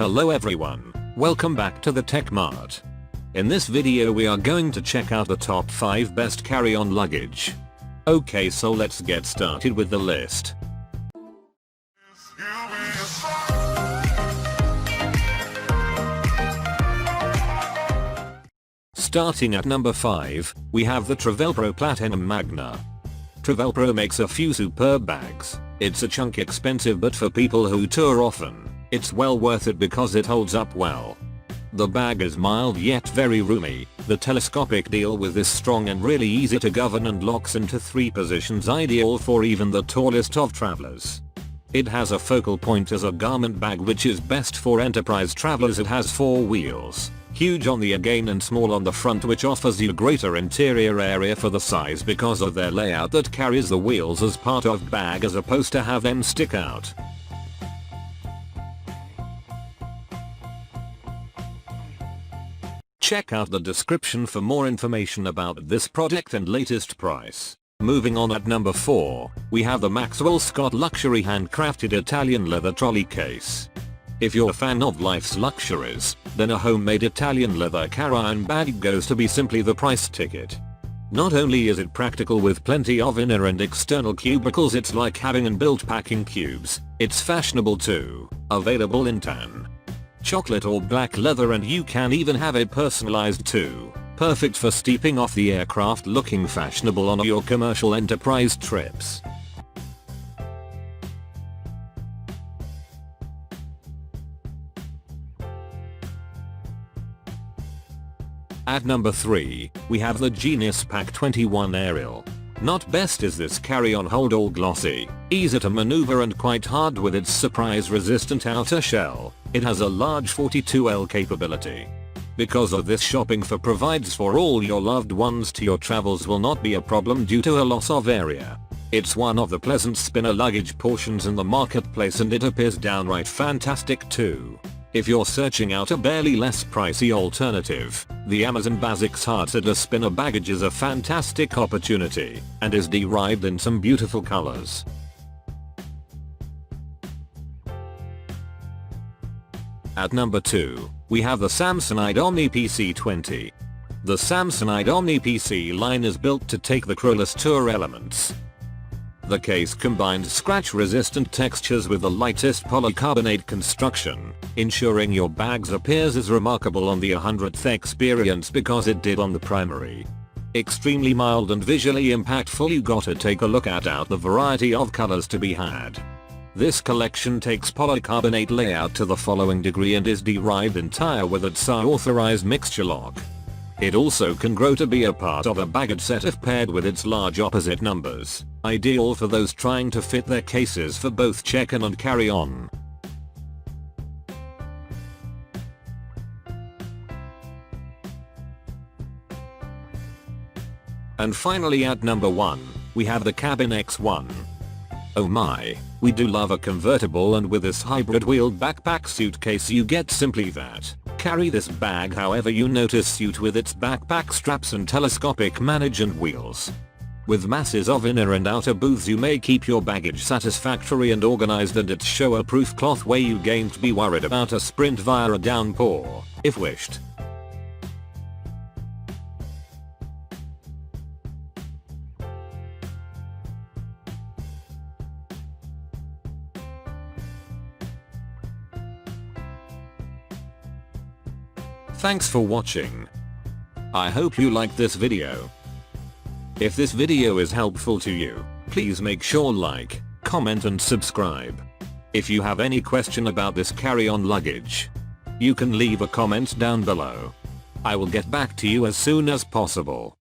Hello everyone, welcome back to the Tech Mart. In this video we are going to check out the top 5 best carry-on luggage. Okay, so let's get started with the list. Starting at number 5, we have the Travelpro Platinum Magna. Travelpro makes a few superb bags. It's a chunk expensive, but for people who tour often, it's well worth it because it holds up well. The bag is mild yet very roomy. The telescopic deal with is strong and really easy to govern and locks into 3 positions, ideal for even the tallest of travelers. It has a focal point as a garment bag, which is best for enterprise travelers. It has 4 wheels, huge on the again and small on the front, which offers you greater interior area for the size because of their layout that carries the wheels as part of bag as opposed to have them stick out. Check out the description for more information about this product and latest price. Moving on, at number 4, we have the Maxwell Scott Luxury Handcrafted Italian Leather Trolley Case. If you're a fan of life's luxuries, then a homemade Italian leather carry-on bag goes to be simply the price ticket. Not only is it practical with plenty of inner and external cubicles, it's like having inbuilt packing cubes. It's fashionable too, available in tan, chocolate or black leather, and you can even have it personalized too. Perfect for stepping off the aircraft, looking fashionable on your commercial enterprise trips. At number 3, we have the Genius Pack 21 Aerial. Not best is this carry-on hold, all glossy, easy to maneuver and quite hard with its surprise-resistant outer shell. It has a large 42L capability. Because of this, shopping for provides for all your loved ones to your travels will not be a problem due to a loss of area. It's one of the pleasant spinner luggage portions in the marketplace, and it appears downright fantastic too. If you're searching out a barely less pricey alternative, the Amazon Basics Hard-to Spinner baggage is a fantastic opportunity and is derived in some beautiful colors. At number 2, we have the Samsonite OmniPC20. The Samsonite OmniPC line is built to take the crowless tour elements. The case combines scratch-resistant textures with the lightest polycarbonate construction, ensuring your bag's appears as remarkable on the 100th experience because it did on the primary. Extremely mild and visually impactful, you gotta take a look at out the variety of colors to be had. This collection takes polycarbonate layout to the following degree and is derived entire with its authorized mixture lock. It also can grow to be a part of a baggage set if paired with its large opposite numbers, ideal for those trying to fit their cases for both check-in and carry-on. And finally, at number 1, we have the Cabin X1. Oh my, we do love a convertible, and with this hybrid wheeled backpack suitcase you get simply that. Carry this bag however you notice suit with its backpack straps and telescopic management wheels. With masses of inner and outer booths, you may keep your baggage satisfactory and organized, and its shower-proof cloth way you gain't be worried about a sprint via a downpour, if wished. Thanks for watching. I hope you liked this video. If this video is helpful to you, please make sure like, comment and subscribe. If you have any question about this carry-on luggage, you can leave a comment down below. I will get back to you as soon as possible.